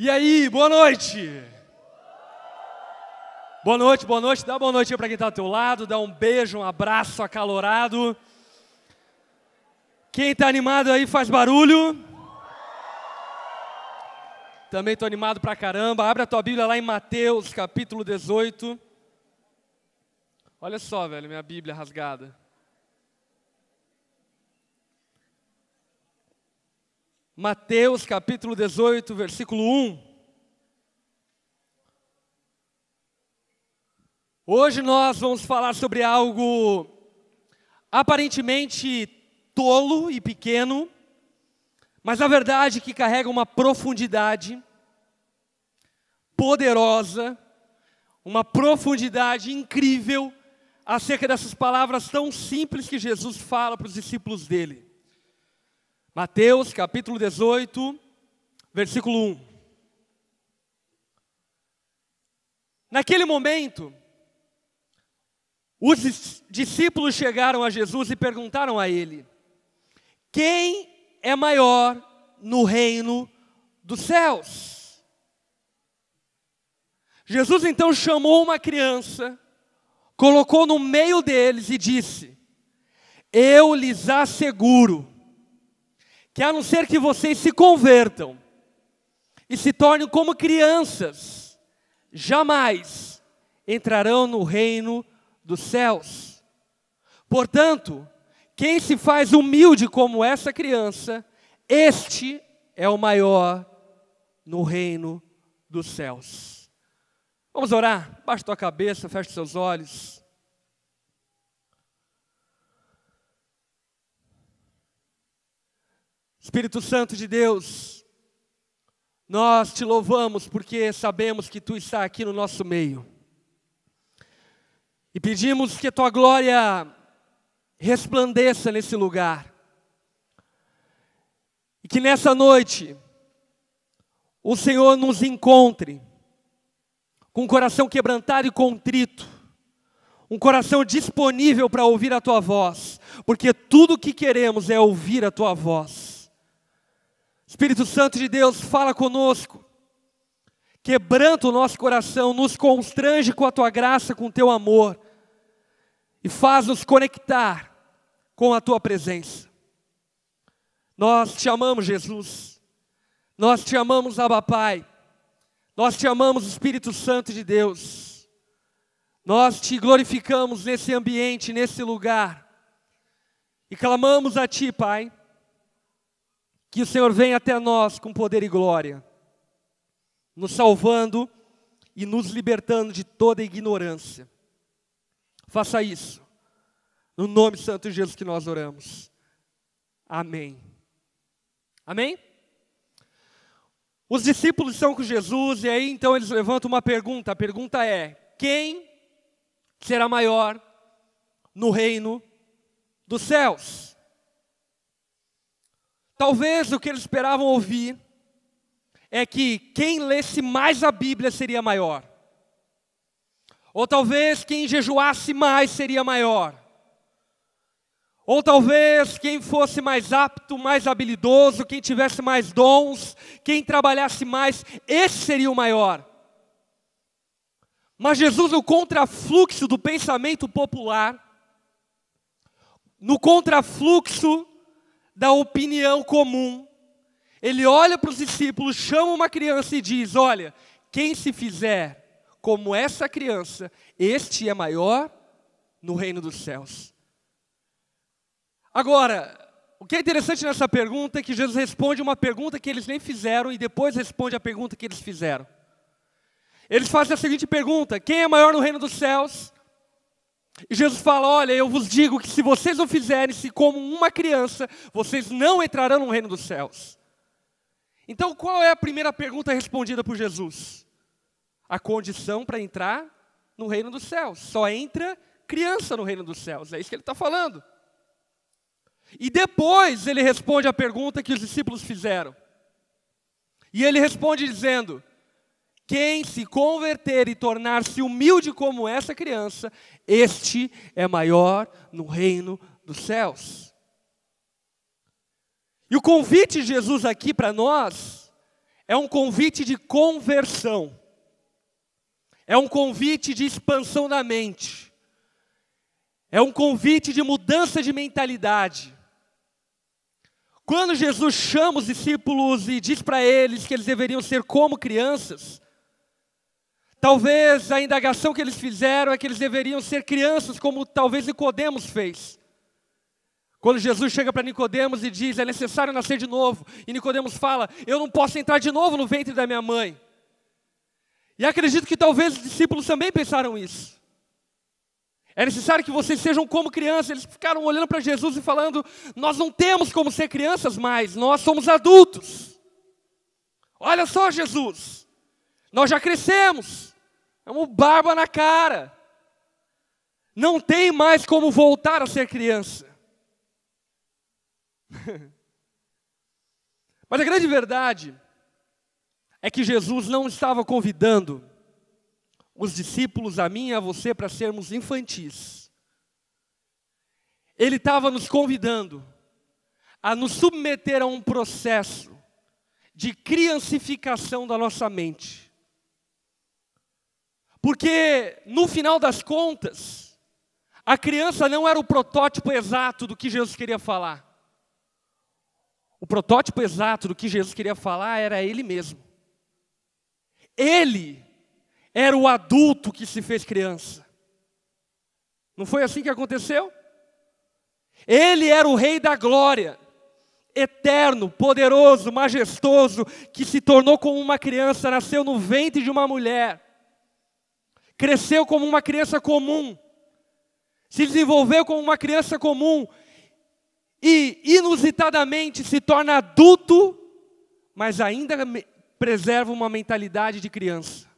E aí, boa noite! Boa noite, boa noite. Dá boa noite aí para quem está ao teu lado, dá um beijo, um abraço acalorado. Quem está animado aí faz barulho. Também estou animado pra caramba. Abre a tua Bíblia lá em Mateus, capítulo 18. Olha só, velho, minha Bíblia rasgada. Mateus, capítulo 18, versículo 1. Hoje nós vamos falar sobre algo aparentemente tolo e pequeno, mas a verdade é que carrega uma profundidade poderosa, uma profundidade incrível acerca dessas palavras tão simples que Jesus fala para os discípulos dele. Mateus, capítulo 18, versículo 1. Naquele momento, os discípulos chegaram a Jesus e perguntaram a ele: quem é maior no reino dos céus? Jesus então chamou uma criança, colocou no meio deles e disse: eu lhes asseguro que, a não ser que vocês se convertam e se tornem como crianças, jamais entrarão no reino dos céus. Portanto, quem se faz humilde como essa criança, este é o maior no reino dos céus. Vamos orar? Baixa tua cabeça, fecha seus olhos. Espírito Santo de Deus, nós te louvamos porque sabemos que tu está aqui no nosso meio. E pedimos que a tua glória resplandeça nesse lugar. E que nessa noite o Senhor nos encontre com um coração quebrantado e contrito, um coração disponível para ouvir a tua voz, porque tudo o que queremos é ouvir a tua voz. Espírito Santo de Deus, fala conosco, quebranta o nosso coração, nos constrange com a tua graça, com o teu amor, e faz-nos conectar com a tua presença. Nós te amamos, Jesus, nós te amamos, Abba Pai, nós te amamos, Espírito Santo de Deus, nós te glorificamos nesse ambiente, nesse lugar, e clamamos a ti, Pai, que o Senhor venha até nós com poder e glória, nos salvando e nos libertando de toda ignorância. Faça isso, no nome santo de Jesus que nós oramos. Amém. Amém? Os discípulos estão com Jesus e aí então eles levantam uma pergunta. A pergunta é: quem será maior no reino dos céus? Talvez o que eles esperavam ouvir é que quem lesse mais a Bíblia seria maior. Ou talvez quem jejuasse mais seria maior. Ou talvez quem fosse mais apto, mais habilidoso, quem tivesse mais dons, quem trabalhasse mais, esse seria o maior. Mas Jesus, no contrafluxo do pensamento popular, no contrafluxo da opinião comum, ele olha para os discípulos, chama uma criança e diz: olha, quem se fizer como essa criança, este é maior no reino dos céus. Agora, o que é interessante nessa pergunta é que Jesus responde uma pergunta que eles nem fizeram e depois responde a pergunta que eles fizeram. Eles fazem a seguinte pergunta: quem é maior no reino dos céus? E Jesus fala: olha, eu vos digo que se vocês não fizerem-se como uma criança, vocês não entrarão no reino dos céus. Então qual é a primeira pergunta respondida por Jesus? A condição para entrar no reino dos céus. Só entra criança no reino dos céus, é isso que ele está falando. E depois ele responde a pergunta que os discípulos fizeram. E ele responde dizendo: quem se converter e tornar-se humilde como essa criança, este é maior no reino dos céus. E o convite de Jesus aqui para nós é um convite de conversão. É um convite de expansão da mente. É um convite de mudança de mentalidade. Quando Jesus chama os discípulos e diz para eles que eles deveriam ser como crianças, talvez a indagação que eles fizeram é que eles deveriam ser crianças como talvez Nicodemos fez. Quando Jesus chega para Nicodemos e diz, é necessário nascer de novo. E Nicodemos fala, eu não posso entrar de novo no ventre da minha mãe. E acredito que talvez os discípulos também pensaram isso. É necessário que vocês sejam como crianças. Eles ficaram olhando para Jesus e falando, nós não temos como ser crianças mais, nós somos adultos. Olha só, Jesus, nós já crescemos, estamos barba na cara. Não tem mais como voltar a ser criança. Mas a grande verdade é que Jesus não estava convidando os discípulos, a mim e a você, para sermos infantis. Ele estava nos convidando a nos submeter a um processo de criancificação da nossa mente. Porque, no final das contas, a criança não era o protótipo exato do que Jesus queria falar. O protótipo exato do que Jesus queria falar era Ele mesmo. Ele era o adulto que se fez criança. Não foi assim que aconteceu? Ele era o Rei da Glória, eterno, poderoso, majestoso, que se tornou como uma criança, nasceu no ventre de uma mulher, cresceu como uma criança comum, se desenvolveu como uma criança comum e inusitadamente se torna adulto, mas ainda preserva uma mentalidade de criança.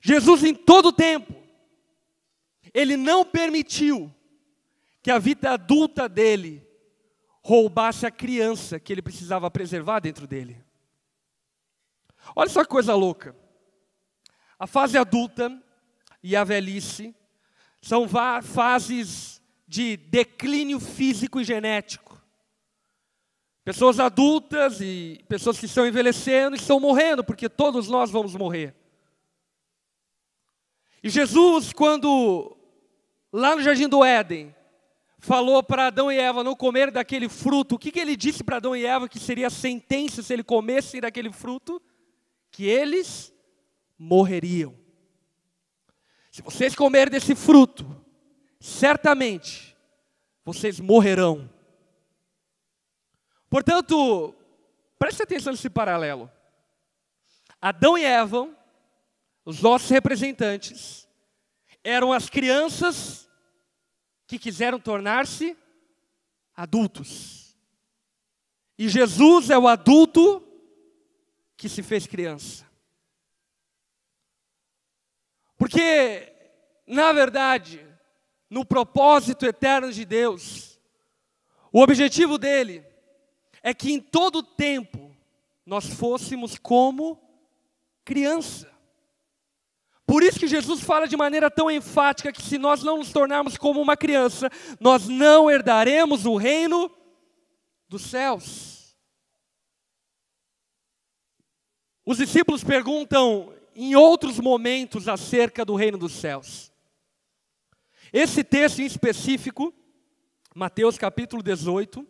Jesus, em todo o tempo, Ele não permitiu que a vida adulta dele roubasse a criança que Ele precisava preservar dentro dele. Olha só que coisa louca. A fase adulta e a velhice são fases de declínio físico e genético. Pessoas adultas e pessoas que estão envelhecendo estão morrendo, porque todos nós vamos morrer. E Jesus, quando lá no Jardim do Éden, falou para Adão e Eva não comer daquele fruto, o que Ele disse para Adão e Eva que seria a sentença se eles comessem daquele fruto? Que eles morreriam. Se vocês comerem desse fruto, certamente vocês morrerão. Portanto, preste atenção nesse paralelo. Adão e Eva, os nossos representantes, eram as crianças que quiseram tornar-se adultos. E Jesus é o adulto que se fez criança. Porque, na verdade, no propósito eterno de Deus, o objetivo dele é que em todo tempo nós fôssemos como criança. Por isso que Jesus fala de maneira tão enfática que se nós não nos tornarmos como uma criança, nós não herdaremos o reino dos céus. Os discípulos perguntam em outros momentos acerca do reino dos céus. Esse texto em específico, Mateus capítulo 18,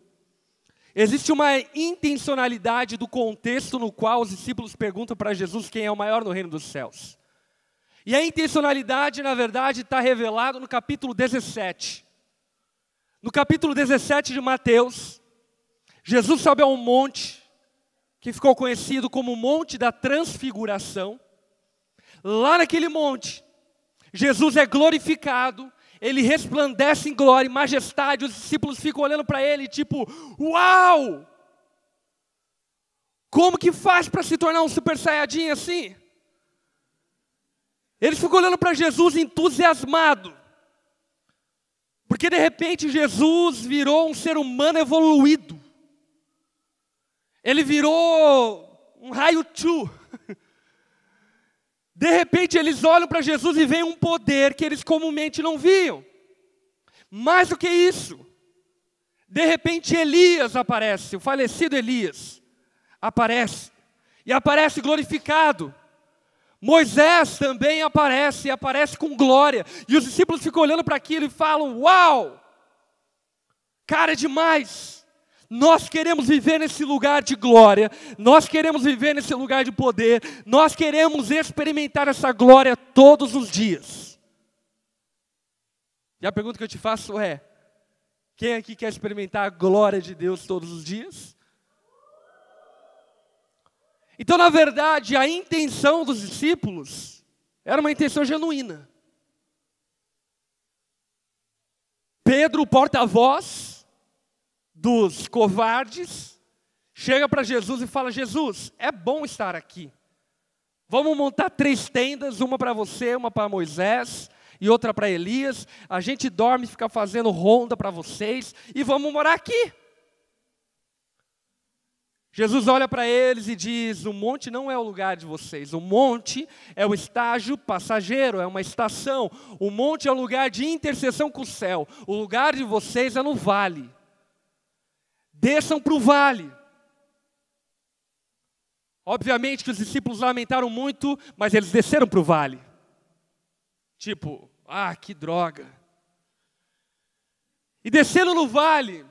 existe uma intencionalidade do contexto no qual os discípulos perguntam para Jesus quem é o maior no reino dos céus. E a intencionalidade, na verdade, está revelada no capítulo 17. No capítulo 17 de Mateus, Jesus sobe a um monte, que ficou conhecido como o Monte da Transfiguração. Lá naquele monte, Jesus é glorificado, Ele resplandece em glória e majestade, os discípulos ficam olhando para Ele, tipo, uau! Como que faz para se tornar um super saiyajin assim? Eles ficam olhando para Jesus entusiasmado, porque de repente Jesus virou um ser humano evoluído. Ele virou um raio-tchu. De repente eles olham para Jesus e veem um poder que eles comumente não viam. Mais do que isso, de repente Elias aparece, o falecido Elias, aparece, e aparece glorificado. Moisés também aparece, e aparece com glória. E os discípulos ficam olhando para aquilo e falam: uau, cara, é demais. Nós queremos viver nesse lugar de glória, nós queremos viver nesse lugar de poder, nós queremos experimentar essa glória todos os dias. E a pergunta que eu te faço é: quem aqui quer experimentar a glória de Deus todos os dias? Então, na verdade, a intenção dos discípulos era uma intenção genuína. Pedro, o porta-voz dos covardes, chega para Jesus e fala: Jesus, é bom estar aqui. Vamos montar 3 tendas, uma para você, uma para Moisés e outra para Elias. A gente dorme e fica fazendo ronda para vocês e vamos morar aqui. Jesus olha para eles e diz: o monte não é o lugar de vocês, o monte é o estágio passageiro, é uma estação. O monte é o lugar de interseção com o céu, o lugar de vocês é no vale. Desçam para o vale. Obviamente que os discípulos lamentaram muito, mas eles desceram para o vale. Tipo, que droga. E descendo no vale,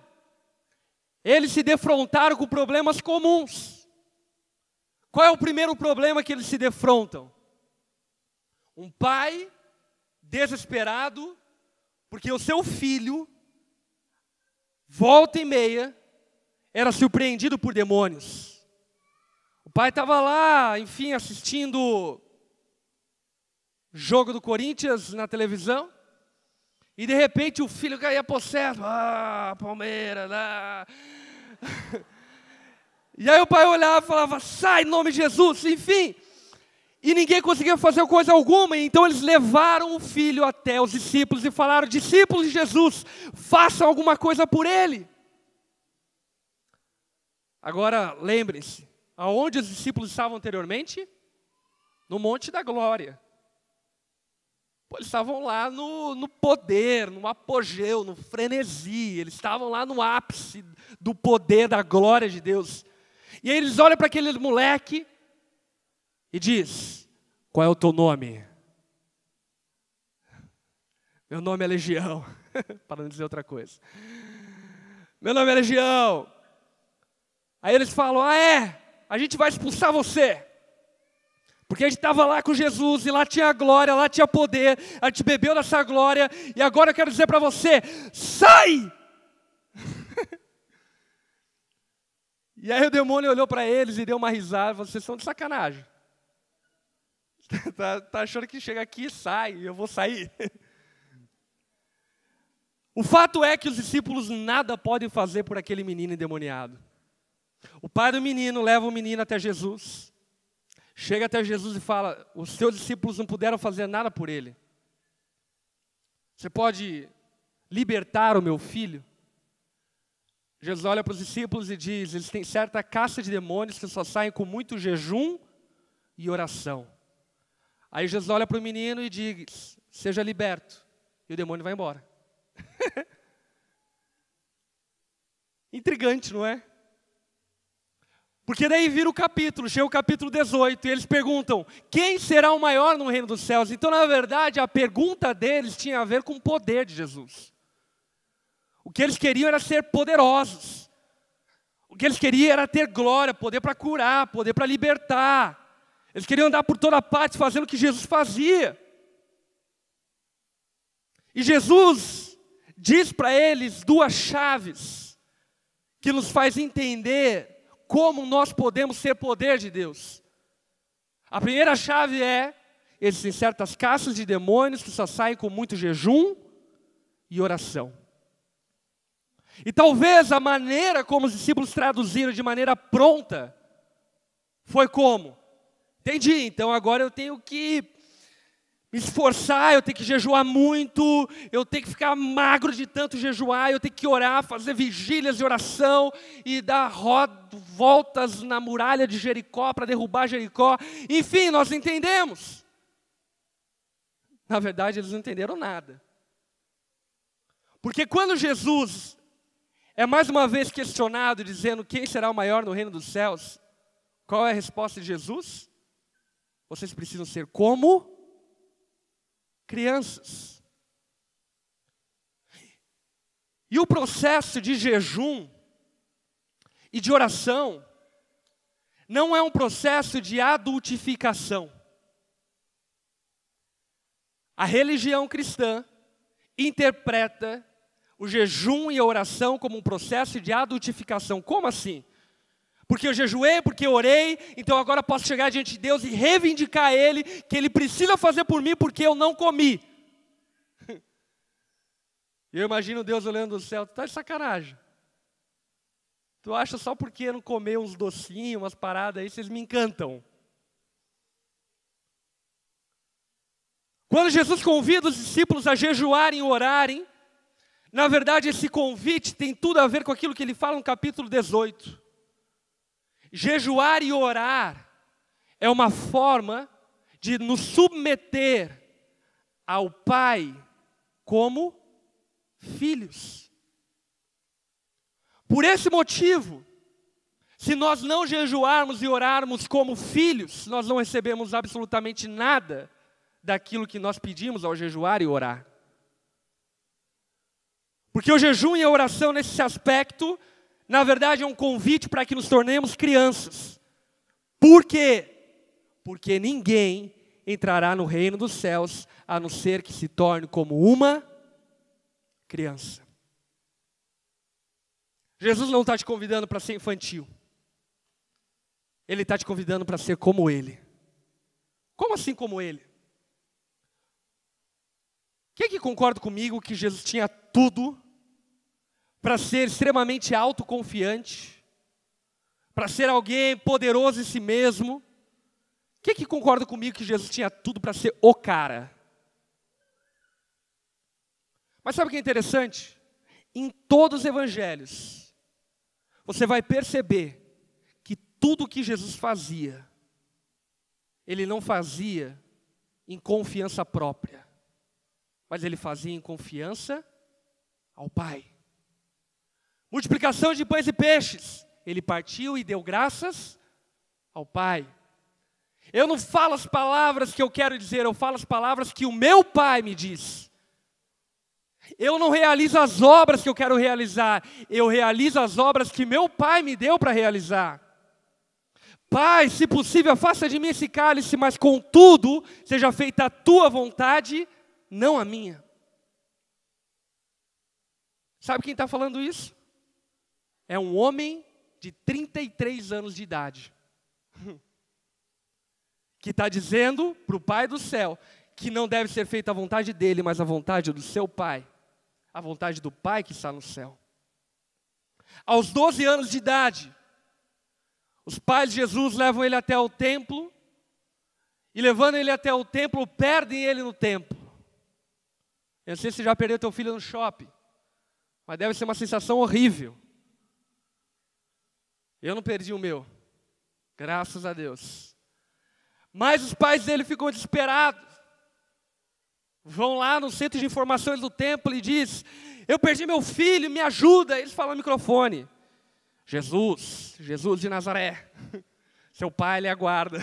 eles se defrontaram com problemas comuns. Qual é o primeiro problema que eles se defrontam? Um pai desesperado, porque o seu filho, volta e meia, era surpreendido por demônios. O pai estava lá, enfim, assistindo jogo do Corinthians na televisão, e de repente o filho caía possesso. Palmeiras. E aí o pai olhava e falava: sai em nome de Jesus, enfim. E ninguém conseguia fazer coisa alguma, então eles levaram o filho até os discípulos e falaram: discípulos de Jesus, façam alguma coisa por ele. Agora, lembrem-se, aonde os discípulos estavam anteriormente? No Monte da Glória. Eles estavam lá no poder, no apogeu, no frenesi. Eles estavam lá no ápice do poder, da glória de Deus. E aí eles olham para aquele moleque e diz: qual é o teu nome? Meu nome é Legião. Para não dizer outra coisa. Meu nome é Legião. Aí eles falam: a gente vai expulsar você. Porque a gente estava lá com Jesus, e lá tinha glória, lá tinha poder, a gente bebeu dessa glória, e agora eu quero dizer para você: sai! E aí o demônio olhou para eles e deu uma risada: vocês são de sacanagem. Tá achando que chega aqui e sai, e eu vou sair. O fato é que os discípulos nada podem fazer por aquele menino endemoniado. O pai do menino leva o menino até Jesus. Chega até Jesus e fala: os teus discípulos não puderam fazer nada por ele. Você pode libertar o meu filho? Jesus olha para os discípulos e diz: eles têm certa casta de demônios que só saem com muito jejum e oração. Aí Jesus olha para o menino e diz: seja liberto. E o demônio vai embora. Intrigante, não é? Porque daí vira o capítulo, chega o capítulo 18, e eles perguntam: quem será o maior no reino dos céus? Então, na verdade, a pergunta deles tinha a ver com o poder de Jesus. O que eles queriam era ser poderosos. O que eles queriam era ter glória, poder para curar, poder para libertar. Eles queriam andar por toda parte fazendo o que Jesus fazia. E Jesus diz para eles 2 chaves que nos faz entender como nós podemos ser poder de Deus. A primeira chave é: existem certas castas de demônios que só saem com muito jejum e oração. E talvez a maneira como os discípulos traduziram de maneira pronta foi como: entendi, então agora eu tenho que me esforçar, eu tenho que jejuar muito, eu tenho que ficar magro de tanto jejuar, eu tenho que orar, fazer vigílias de oração e dar voltas na muralha de Jericó para derrubar Jericó. Enfim, nós entendemos. Na verdade, eles não entenderam nada. Porque quando Jesus é mais uma vez questionado, dizendo quem será o maior no reino dos céus, Qual é a resposta de Jesus? Vocês precisam ser como crianças. E o processo de jejum e de oração não é um processo de adultificação. A religião cristã interpreta o jejum e a oração como um processo de adultificação. Como assim? Porque eu jejuei, porque eu orei, então agora posso chegar diante de Deus e reivindicar a Ele que Ele precisa fazer por mim porque eu não comi. E eu imagino Deus olhando do céu, tu tá de sacanagem. Tu acha só porque não comeu uns docinhos, umas paradas aí, vocês me encantam. Quando Jesus convida os discípulos a jejuarem e orarem, na verdade esse convite tem tudo a ver com aquilo que ele fala no capítulo 18. Jejuar e orar é uma forma de nos submeter ao Pai como filhos. Por esse motivo, se nós não jejuarmos e orarmos como filhos, nós não recebemos absolutamente nada daquilo que nós pedimos ao jejuar e orar. Porque o jejum e a oração nesse aspecto, na verdade é um convite para que nos tornemos crianças. Por quê? Porque ninguém entrará no reino dos céus, a não ser que se torne como uma criança. Jesus não está te convidando para ser infantil. Ele está te convidando para ser como Ele. Como assim como Ele? Quem que concorda comigo que Jesus tinha tudo para ser extremamente autoconfiante, para ser alguém poderoso em si mesmo? Quem que concorda comigo que Jesus tinha tudo para ser o cara? Mas sabe o que é interessante? Em todos os evangelhos, você vai perceber que tudo que Jesus fazia, Ele não fazia em confiança própria, mas Ele fazia em confiança ao Pai. Multiplicação de pães e peixes, Ele partiu e deu graças ao Pai. Eu não falo as palavras que eu quero dizer, eu falo as palavras que o meu Pai me diz. Eu não realizo as obras que eu quero realizar, eu realizo as obras que meu Pai me deu para realizar. Pai, se possível, afasta de mim esse cálice, mas contudo, seja feita a tua vontade, não a minha. Sabe quem está falando isso? É um homem de 33 anos de idade, que está dizendo para o Pai do céu, que não deve ser feita a vontade dele, mas a vontade do seu Pai. A vontade do Pai que está no céu. Aos 12 anos de idade, os pais de Jesus levam ele até o templo, e levando ele até o templo, perdem ele no templo. Eu não sei se você já perdeu teu filho no shopping, mas deve ser uma sensação horrível. Eu não perdi o meu, graças a Deus. Mas os pais dele ficam desesperados. Vão lá no centro de informações do templo e diz: eu perdi meu filho, me ajuda. Eles falam no microfone: Jesus de Nazaré, seu pai lhe aguarda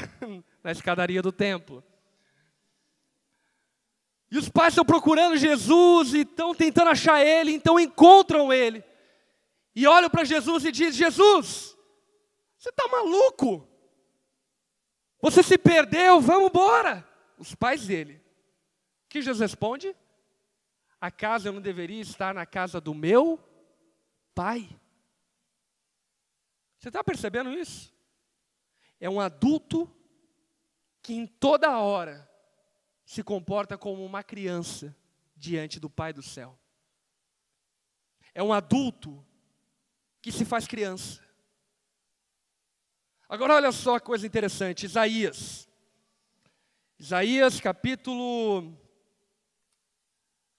na escadaria do templo. E os pais estão procurando Jesus e estão tentando achar ele, então encontram ele. E olham para Jesus e dizem: Jesus, você está maluco? Você se perdeu, vamos embora. Os pais dele. O que Jesus responde? Acaso eu não deveria estar na casa do meu Pai? Você está percebendo isso? É um adulto que em toda hora se comporta como uma criança diante do Pai do céu. É um adulto que se faz criança. Agora olha só a coisa interessante, Isaías capítulo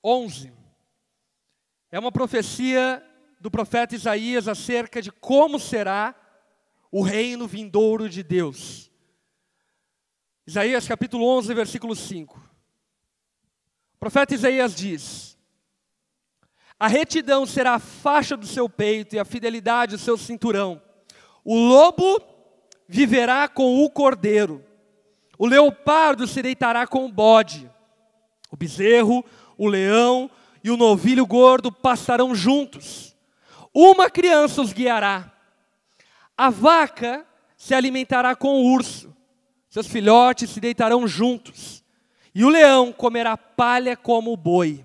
11, é uma profecia do profeta Isaías acerca de como será o reino vindouro de Deus. Isaías capítulo 11, versículo 5. O profeta Isaías diz: a retidão será a faixa do seu peito e a fidelidade o seu cinturão. O lobo viverá com o cordeiro. O leopardo se deitará com o bode. O bezerro, o leão e o novilho gordo pastarão juntos. Uma criança os guiará. A vaca se alimentará com o urso. Seus filhotes se deitarão juntos. E o leão comerá palha como o boi.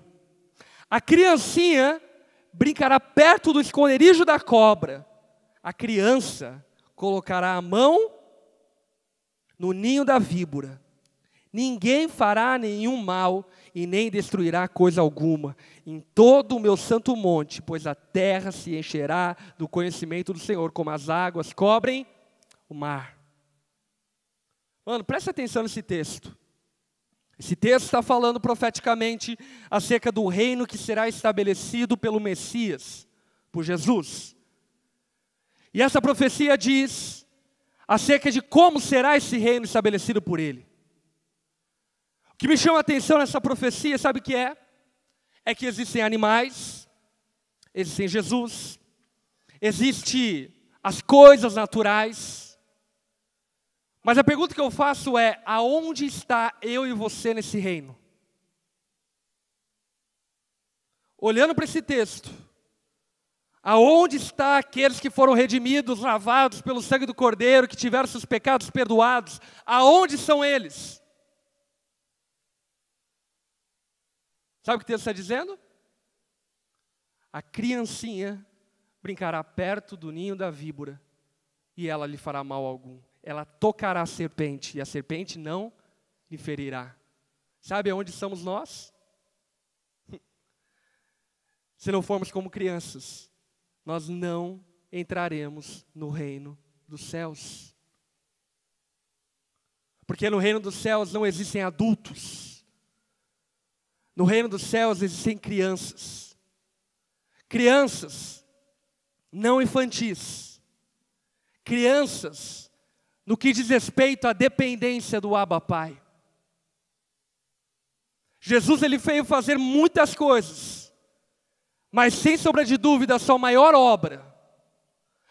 A criancinha brincará perto do esconderijo da cobra. A criança colocará a mão no ninho da víbora. Ninguém fará nenhum mal e nem destruirá coisa alguma em todo o meu santo monte, pois a terra se encherá do conhecimento do Senhor, como as águas cobrem o mar. Mano, presta atenção nesse texto. Esse texto está falando profeticamente acerca do reino que será estabelecido pelo Messias, por Jesus. E essa profecia diz acerca de como será esse reino estabelecido por Ele. O que me chama a atenção nessa profecia, sabe o que é? É que existem animais, existem Jesus, existem as coisas naturais. Mas a pergunta que eu faço é, aonde está eu e você nesse reino? Olhando para esse texto, aonde está aqueles que foram redimidos, lavados pelo sangue do Cordeiro, que tiveram seus pecados perdoados? Aonde são eles? Sabe o que o texto está dizendo? A criancinha brincará perto do ninho da víbora e ela lhe fará mal algum. Ela tocará a serpente e a serpente não lhe ferirá. Sabe aonde estamos nós? Se não formos como crianças, nós não entraremos no reino dos céus. Porque no reino dos céus não existem adultos. No reino dos céus existem crianças. Crianças não infantis. Crianças no que diz respeito à dependência do Abba Pai. Jesus ele veio fazer muitas coisas, mas sem sombra de dúvida a sua maior obra,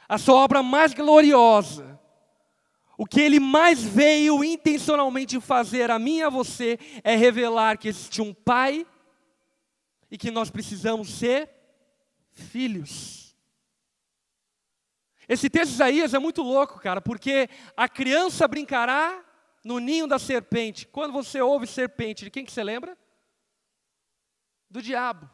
a sua obra mais gloriosa, o que ele mais veio intencionalmente fazer a mim e a você é revelar que existe um Pai e que nós precisamos ser filhos. Esse texto de Isaías é muito louco, cara, porque a criança brincará no ninho da serpente. Quando você ouve serpente, de quem que você lembra? Do diabo.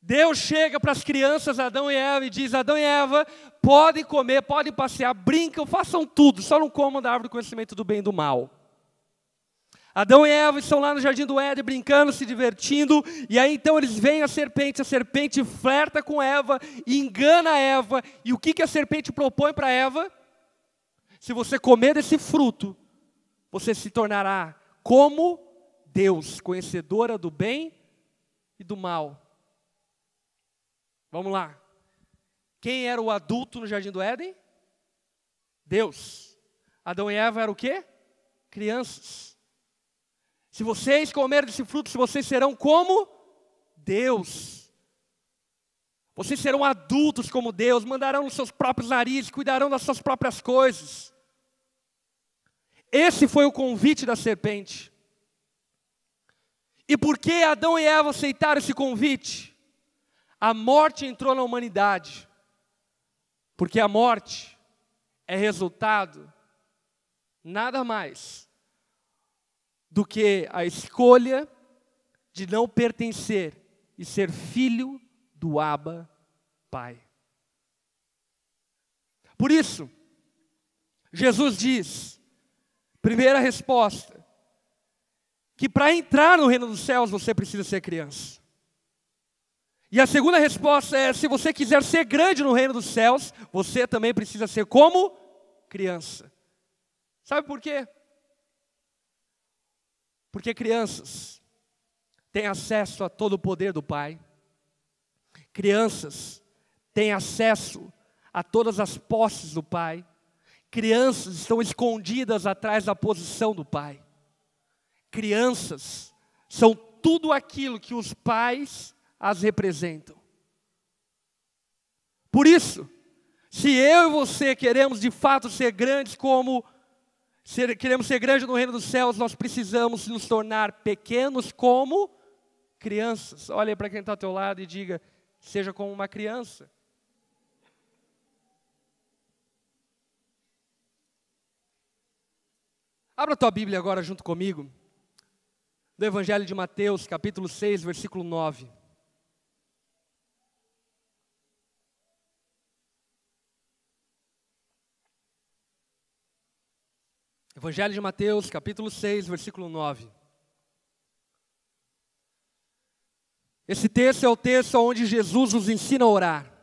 Deus chega para as crianças, Adão e Eva, e diz, Adão e Eva, podem comer, podem passear, brincam, façam tudo, só não comam da árvore do conhecimento do bem e do mal. Adão e Eva estão lá no jardim do Éden, brincando, se divertindo, e aí então eles veem a serpente flerta com Eva, e engana Eva, e o que a serpente propõe para Eva? Se você comer desse fruto, você se tornará como Deus, conhecedora do bem e do mal. Vamos lá. Quem era o adulto no jardim do Éden? Deus. Adão e Eva eram o quê? Crianças. Se vocês comerem desse fruto, vocês serão como Deus. Vocês serão adultos como Deus, mandarão nos seus próprios narizes, cuidarão das suas próprias coisas. Esse foi o convite da serpente. E por que Adão e Eva aceitaram esse convite? A morte entrou na humanidade, porque a morte é resultado nada mais do que a escolha de não pertencer e ser filho do Abba Pai. Por isso, Jesus diz, primeira resposta, que para entrar no reino dos céus você precisa ser criança. E a segunda resposta é, se você quiser ser grande no reino dos céus, você também precisa ser como criança. Sabe por quê? Porque crianças têm acesso a todo o poder do Pai. Crianças têm acesso a todas as posses do Pai. Crianças estão escondidas atrás da posição do Pai. Crianças são tudo aquilo que os pais as representam. Por isso, Se eu e você queremos de fato ser grandes queremos ser grandes no reino dos céus, nós precisamos nos tornar pequenos como crianças. Olha aí para quem está ao teu lado e diga, seja como uma criança. Abra a tua Bíblia agora junto comigo, do Evangelho de Mateus, capítulo 6, versículo 9. Evangelho de Mateus, capítulo 6, versículo 9. Esse texto é o texto onde Jesus nos ensina a orar.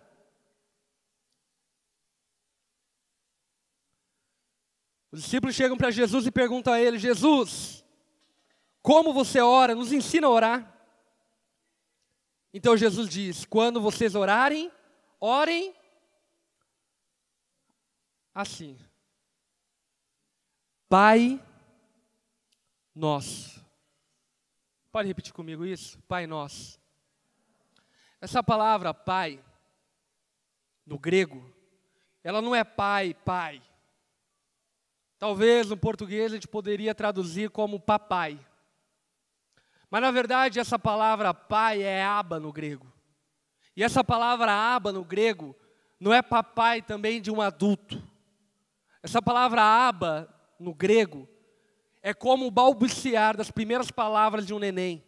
Os discípulos chegam para Jesus e perguntam a ele, Jesus, como você ora? Nos ensina a orar. Então Jesus diz, quando vocês orarem, orem assim. Pai Nosso. Pode repetir comigo isso? Pai Nosso. Essa palavra pai, no grego, ela não é pai. Talvez no português a gente poderia traduzir como papai. Mas na verdade essa palavra pai é aba no grego. E essa palavra aba no grego não é papai também de um adulto. Essa palavra aba no grego, é como o balbuciar das primeiras palavras de um neném,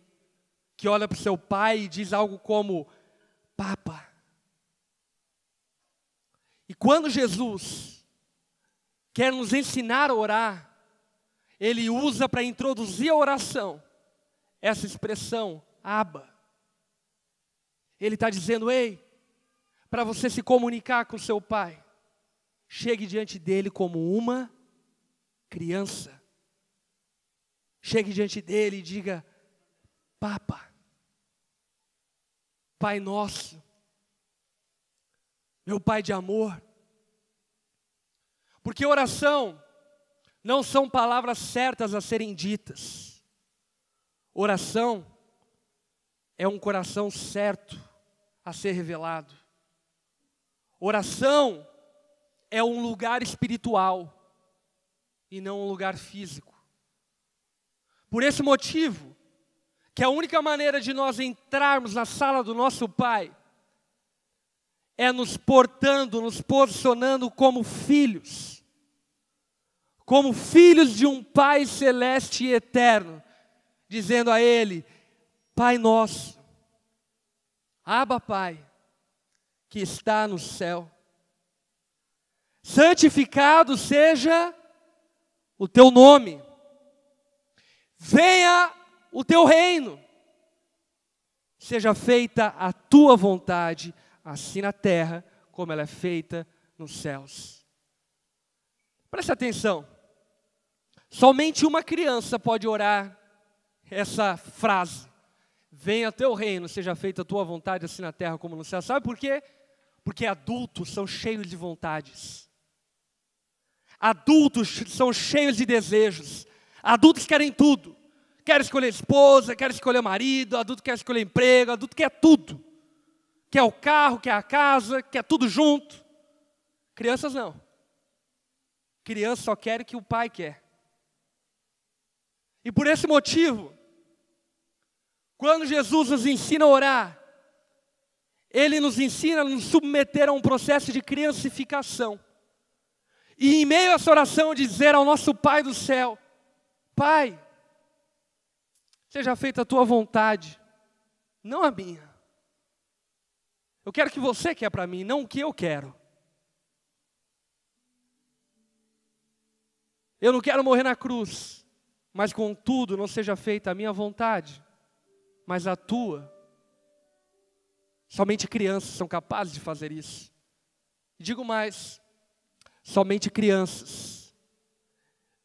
que olha para o seu pai e diz algo como, papa. E quando Jesus quer nos ensinar a orar, Ele usa para introduzir a oração, essa expressão, aba. Ele está dizendo, ei, para você se comunicar com o seu pai, chegue diante dele como uma criança. Chegue diante dele e diga, Papa, Pai Nosso, meu Pai de amor. Porque oração não são palavras certas a serem ditas. Oração é um coração certo a ser revelado. Oração é um lugar espiritual e não um lugar físico. Por esse motivo, que a única maneira de nós entrarmos na sala do nosso Pai é nos portando, nos posicionando como filhos de um Pai celeste e eterno, dizendo a Ele, Pai nosso, Abba Pai, que está no céu, santificado seja o teu nome, venha o teu reino, seja feita a tua vontade, assim na terra, como ela é feita nos céus. Preste atenção, somente uma criança pode orar essa frase, venha teu reino, seja feita a tua vontade, assim na terra como no céu. Sabe por quê? Porque adultos são cheios de vontades. Adultos são cheios de desejos. Adultos querem tudo. Quer escolher esposa, quer escolher marido, adulto quer escolher emprego, adulto quer tudo. Quer o carro, quer a casa, quer tudo junto. Crianças não. Crianças só querem o que o pai quer. E por esse motivo, quando Jesus nos ensina a orar, Ele nos ensina a nos submeter a um processo de criancificação. E em meio a essa oração dizer ao nosso Pai do céu, Pai, seja feita a tua vontade, não a minha. Eu quero o que você quer para mim, não o que eu quero. Eu não quero morrer na cruz, mas contudo não seja feita a minha vontade, mas a tua. Somente crianças são capazes de fazer isso. E digo mais, somente crianças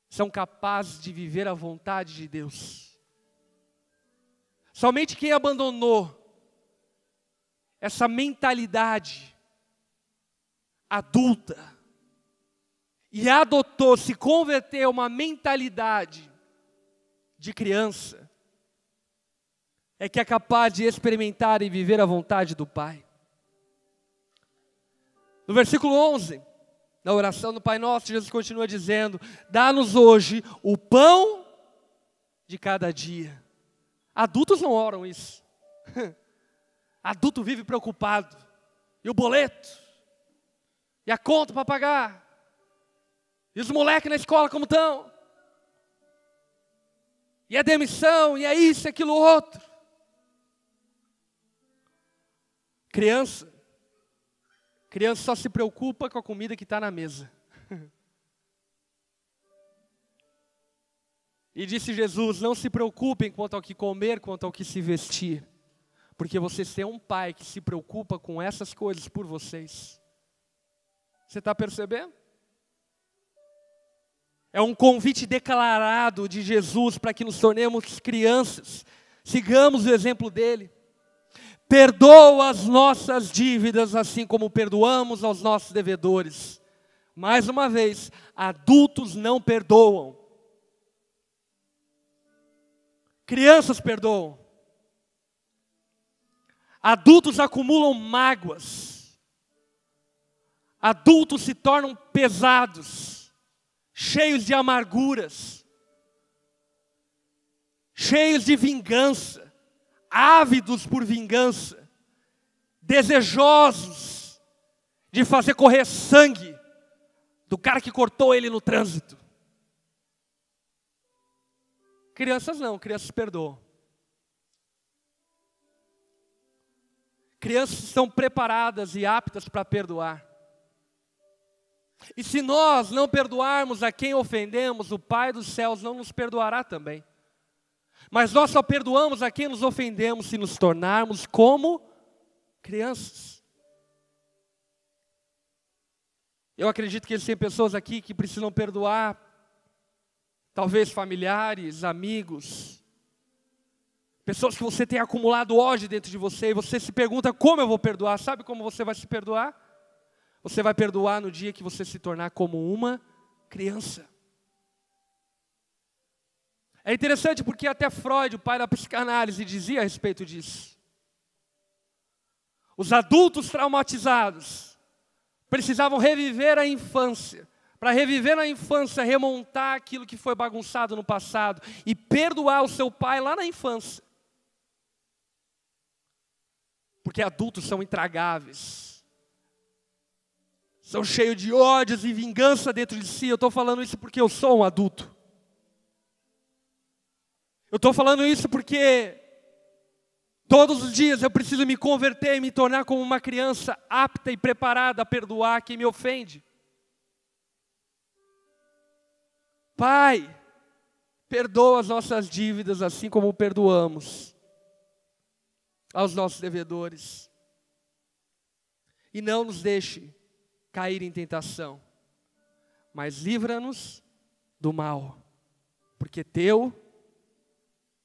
são capazes de viver a vontade de Deus. Somente quem abandonou essa mentalidade adulta e adotou, se converteu a uma mentalidade de criança, é que é capaz de experimentar e viver a vontade do Pai. No versículo 11, na oração do Pai Nosso, Jesus continua dizendo: dá-nos hoje o pão de cada dia. Adultos não oram isso. Adulto vive preocupado. E o boleto? E a conta para pagar? E os moleques na escola como estão? E a demissão, e é isso, e aquilo outro. Criança só se preocupa com a comida que está na mesa. E disse Jesus: não se preocupem quanto ao que comer, quanto ao que se vestir, porque vocês têm um Pai que se preocupa com essas coisas por vocês. Você está percebendo? É um convite declarado de Jesus para que nos tornemos crianças, sigamos o exemplo dele. Perdoa as nossas dívidas, assim como perdoamos aos nossos devedores. Mais uma vez, adultos não perdoam. Crianças perdoam. Adultos acumulam mágoas. Adultos se tornam pesados, cheios de amarguras, cheios de vingança, ávidos por vingança, desejosos de fazer correr sangue do cara que cortou ele no trânsito. Crianças não, crianças perdoam. Crianças estão preparadas e aptas para perdoar. E se nós não perdoarmos a quem ofendemos, o Pai dos céus não nos perdoará também. Mas nós só perdoamos a quem nos ofendemos se nos tornarmos como crianças. Eu acredito que existem pessoas aqui que precisam perdoar, talvez familiares, amigos, pessoas que você tem acumulado ódio dentro de você, e você se pergunta: como eu vou perdoar? Sabe como você vai se perdoar? Você vai perdoar no dia que você se tornar como uma criança. É interessante porque até Freud, o pai da psicanálise, dizia a respeito disso. Os adultos traumatizados precisavam reviver a infância. Para reviver a infância, remontar aquilo que foi bagunçado no passado e perdoar o seu pai lá na infância. Porque adultos são intragáveis. São cheios de ódios e vingança dentro de si. Eu estou falando isso porque eu sou um adulto. Eu estou falando isso porque todos os dias eu preciso me converter e me tornar como uma criança apta e preparada a perdoar quem me ofende. Pai, perdoa as nossas dívidas assim como perdoamos aos nossos devedores. E não nos deixe cair em tentação, mas livra-nos do mal, porque teu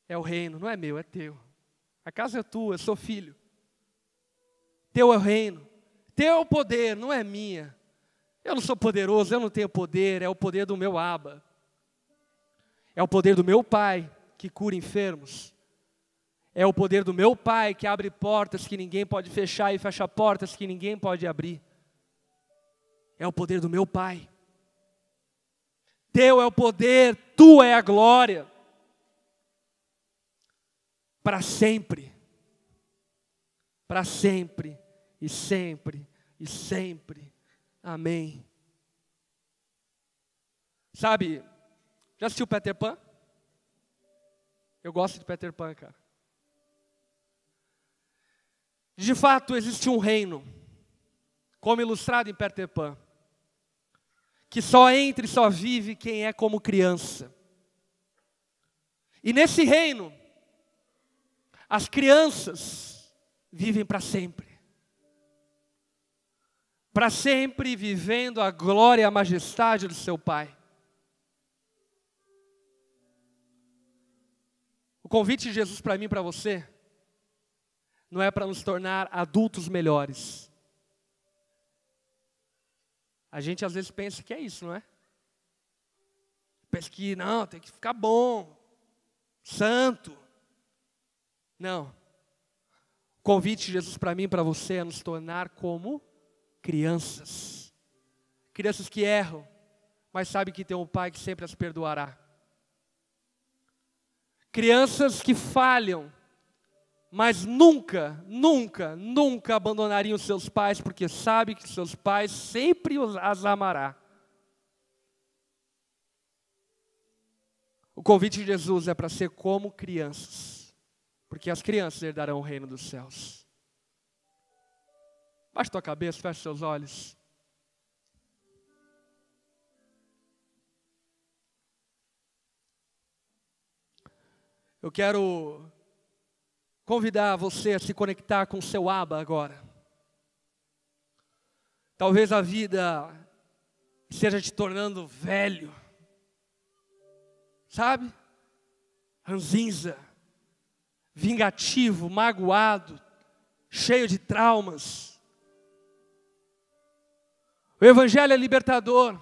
é o reino, não é meu, é teu. A casa é tua, eu sou filho. Teu é o reino, teu é o poder, não é minha. Eu não sou poderoso, eu não tenho poder, é o poder do meu Abba. É o poder do meu Pai que cura enfermos. É o poder do meu Pai que abre portas que ninguém pode fechar e fecha portas que ninguém pode abrir. É o poder do meu Pai. Teu é o poder, tua é a glória. Para sempre. Para sempre e sempre e sempre. Amém. Sabe, já assistiu Peter Pan? Eu gosto de Peter Pan, cara. De fato, existe um reino, como ilustrado em Peter Pan, que só entra e só vive quem é como criança. E nesse reino, as crianças vivem para sempre. Para sempre vivendo a glória e a majestade do seu Pai. O convite de Jesus para mim e para você não é para nos tornar adultos melhores. A gente às vezes pensa que é isso, não é? Pensa que não, tem que ficar bom, santo. Não. O convite de Jesus para mim e para você é nos tornar como crianças. Crianças que erram, mas sabem que tem um pai que sempre as perdoará. Crianças que falham, mas nunca, nunca, nunca abandonariam seus pais, porque sabem que seus pais sempre as amará. O convite de Jesus é para ser como crianças, porque as crianças herdarão o reino dos céus. Baixe tua cabeça, feche seus olhos. Eu quero convidar você a se conectar com o seu Abba agora. Talvez a vida esteja te tornando velho, sabe? Ranzinza, vingativo, magoado, cheio de traumas. O Evangelho é libertador.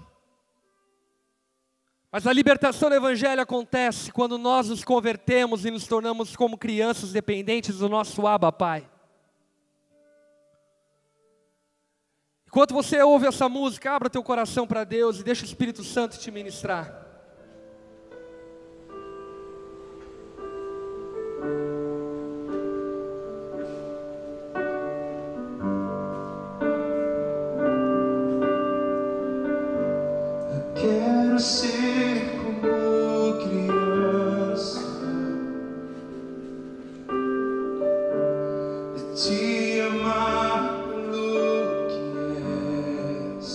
Mas a libertação do Evangelho acontece quando nós nos convertemos e nos tornamos como crianças dependentes do nosso Abba Pai. Enquanto você ouve essa música, abra teu coração para Deus e deixa o Espírito Santo te ministrar. Quero ser como criança e te amar pelo que és,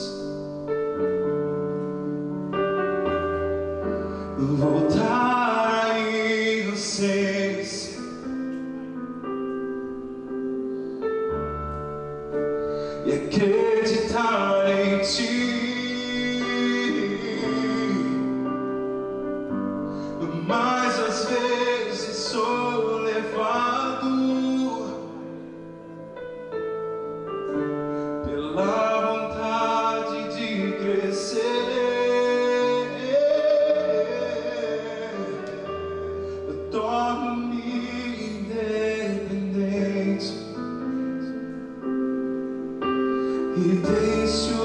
voltar à inocência e acreditar em ti. Mas às vezes sou levado pela vontade de crescer. Eu torno-me independente e deixo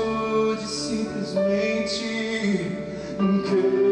de simplesmente crer.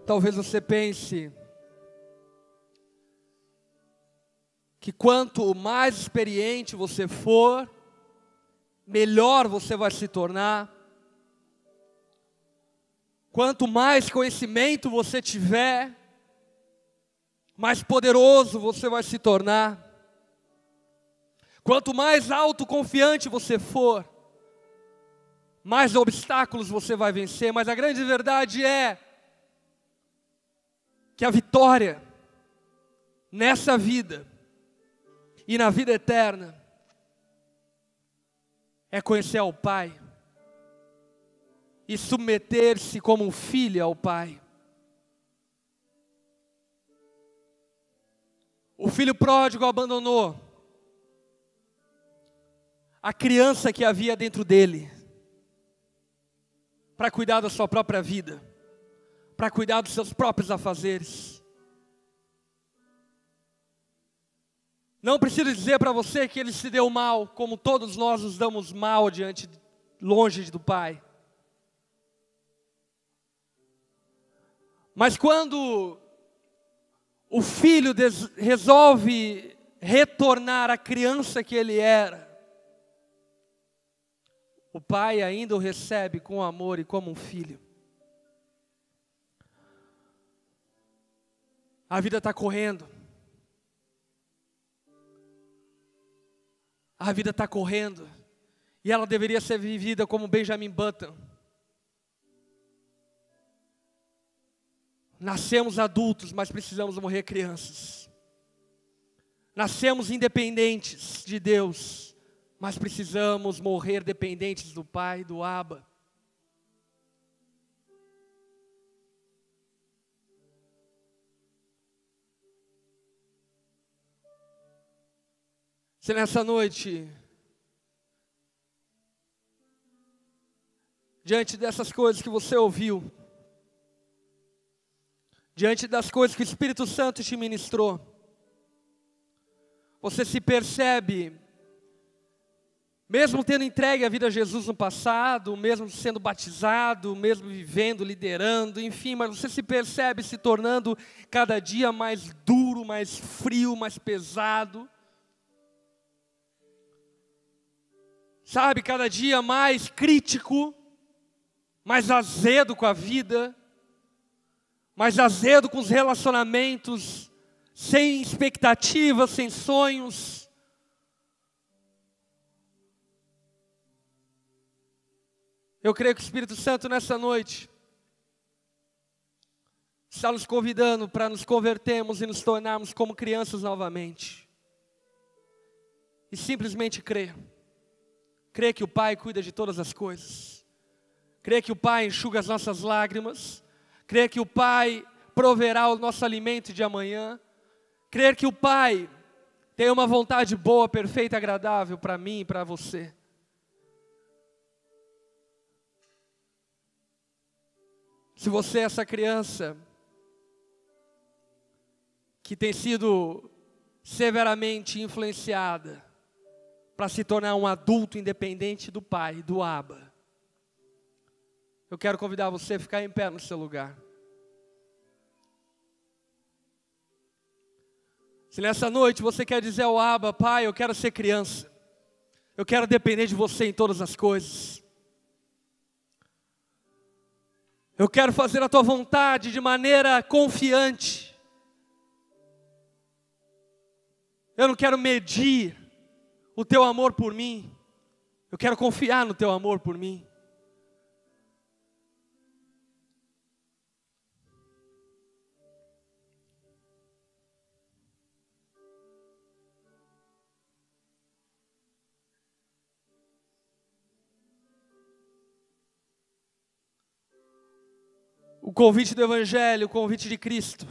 Talvez você pense que quanto mais experiente você for, melhor você vai se tornar. Quanto mais conhecimento você tiver, mais poderoso você vai se tornar. Quanto mais autoconfiante você for, mais obstáculos você vai vencer. Mas a grande verdade é que a vitória nessa vida e na vida eterna é conhecer ao Pai e submeter-se como um filho ao Pai. O filho pródigo abandonou a criança que havia dentro dele para cuidar da sua própria vida, para cuidar dos seus próprios afazeres. Não preciso dizer para você que ele se deu mal, como todos nós nos damos mal longe do Pai. Mas quando o filho resolve retornar à criança que ele era, o pai ainda o recebe com amor e como um filho. A vida está correndo. A vida está correndo. E ela deveria ser vivida como Benjamin Button. Nascemos adultos, mas precisamos morrer crianças. Nascemos independentes de Deus, mas precisamos morrer dependentes do Pai, do Abba. Se nessa noite, diante dessas coisas que você ouviu, diante das coisas que o Espírito Santo te ministrou, você se percebe, mesmo tendo entregue a vida a Jesus no passado, mesmo sendo batizado, mesmo vivendo, liderando, enfim, mas você se percebe se tornando cada dia mais duro, mais frio, mais pesado. Sabe, cada dia mais crítico, mais azedo com a vida, mais azedo com os relacionamentos, sem expectativas, sem sonhos. Eu creio que o Espírito Santo nessa noite está nos convidando para nos convertermos e nos tornarmos como crianças novamente. E simplesmente crer. Crer que o Pai cuida de todas as coisas. Crer que o Pai enxuga as nossas lágrimas. Crer que o Pai proverá o nosso alimento de amanhã. Crer que o Pai tem uma vontade boa, perfeita e agradável para mim e para você. Se você é essa criança que tem sido severamente influenciada para se tornar um adulto independente do Pai, do Abba, eu quero convidar você a ficar em pé no seu lugar. Se nessa noite você quer dizer ao Abba: Pai, eu quero ser criança, eu quero depender de você em todas as coisas, eu quero fazer a tua vontade de maneira confiante. Eu não quero medir o teu amor por mim. Eu quero confiar no teu amor por mim. O convite do Evangelho, o convite de Cristo,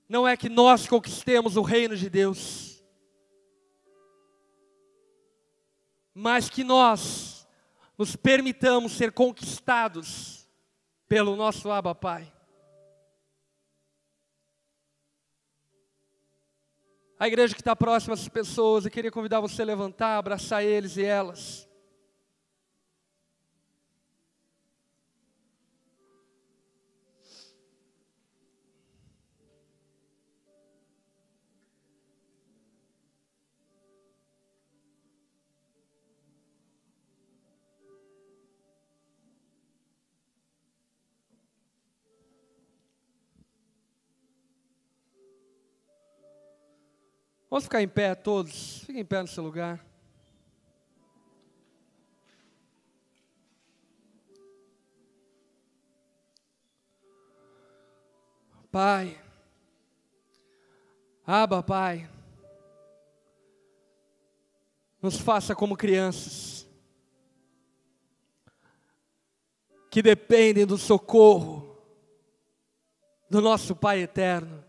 não é que nós conquistemos o reino de Deus, mas que nós nos permitamos ser conquistados pelo nosso Abba Pai. A igreja que está próxima a essas pessoas, eu queria convidar você a levantar, abraçar eles e elas. Vamos ficar em pé todos. Fiquem em pé no seu lugar. Pai, Abba, Pai, nos faça como crianças, que dependem do socorro do nosso Pai eterno.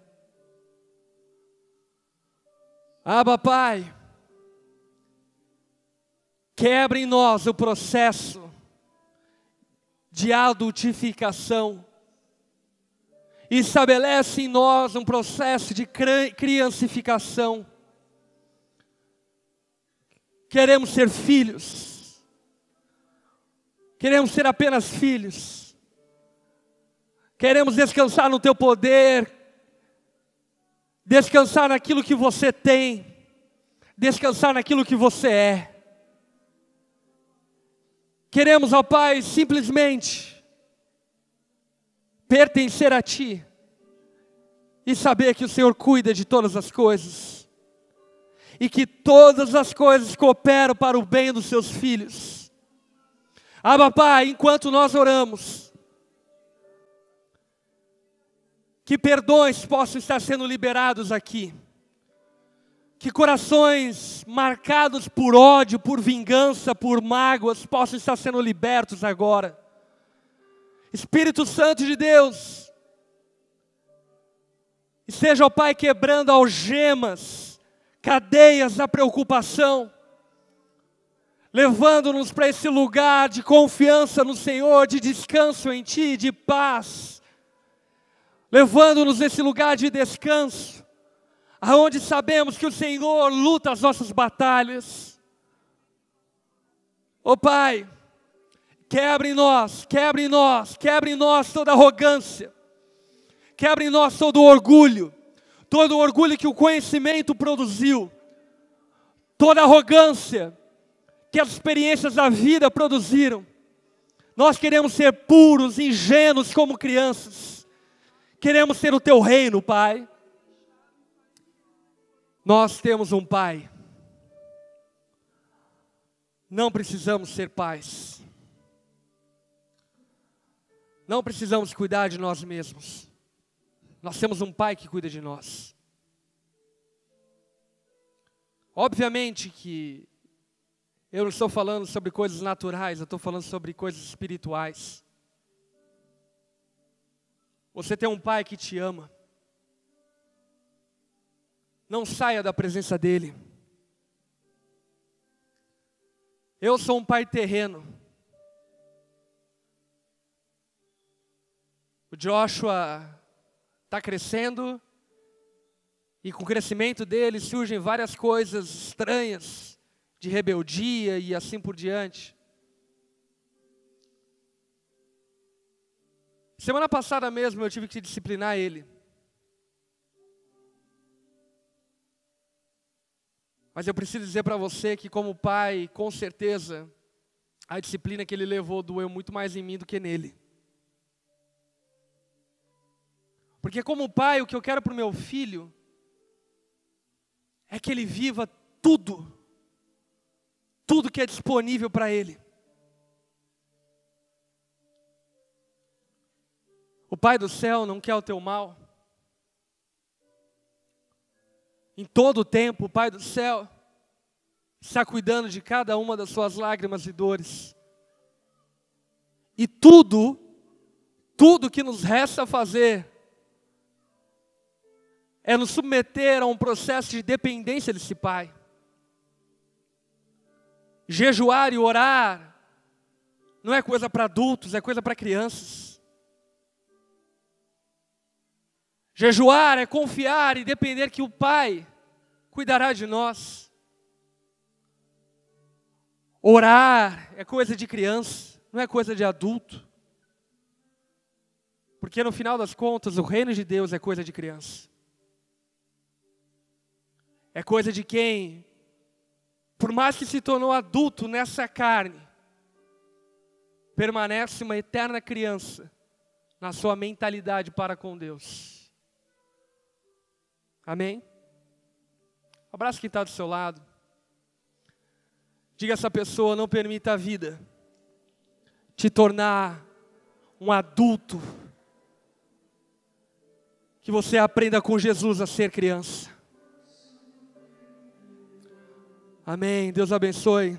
Abba, Pai, quebra em nós o processo de adultificação e estabelece em nós um processo de criancificação. Queremos ser filhos, queremos ser apenas filhos, queremos descansar no Teu poder, descansar naquilo que Você tem, descansar naquilo que Você é. Queremos, ó Pai, simplesmente pertencer a Ti e saber que o Senhor cuida de todas as coisas e que todas as coisas cooperam para o bem dos Seus filhos. Abba, Pai, enquanto nós oramos, que perdões possam estar sendo liberados aqui, que corações marcados por ódio, por vingança, por mágoas possam estar sendo libertos agora. Espírito Santo de Deus, esteja, ó Pai, quebrando algemas, cadeias da preocupação, levando-nos para esse lugar de confiança no Senhor, de descanso em Ti, de paz, levando-nos nesse lugar de descanso, aonde sabemos que o Senhor luta as nossas batalhas. Ó Pai, quebra em nós, quebra em nós, quebra em nós toda arrogância, quebra em nós todo orgulho que o conhecimento produziu, toda arrogância que as experiências da vida produziram. Nós queremos ser puros, ingênuos como crianças, queremos ser o Teu reino, Pai. Nós temos um Pai, não precisamos ser pais. Não precisamos cuidar de nós mesmos. Nós temos um Pai que cuida de nós. Obviamente que eu não estou falando sobre coisas naturais, eu estou falando sobre coisas espirituais. Você tem um Pai que te ama. Não saia da presença dEle. Eu sou um pai terreno. O Joshua está crescendo e com o crescimento dele surgem várias coisas estranhas de rebeldia e assim por diante. Semana passada mesmo eu tive que disciplinar ele. Mas eu preciso dizer para você que como pai, com certeza, a disciplina que ele levou doeu muito mais em mim do que nele. Porque como pai, o que eu quero para o meu filho é que ele viva tudo que é disponível para ele. O Pai do céu não quer o teu mal. Em todo o tempo, o Pai do céu está cuidando de cada uma das suas lágrimas e dores. E tudo que nos resta fazer é nos submeter a um processo de dependência desse Pai. Jejuar e orar não é coisa para adultos, é coisa para crianças. Jejuar é confiar e depender que o Pai cuidará de nós. Orar é coisa de criança, não é coisa de adulto. Porque no final das contas, o reino de Deus é coisa de criança. É coisa de quem, por mais que se tornou adulto nessa carne, permanece uma eterna criança na sua mentalidade para com Deus. Amém? Abraça quem está do seu lado. Diga a essa pessoa: não permita a vida te tornar um adulto. Que você aprenda com Jesus a ser criança. Amém. Deus abençoe.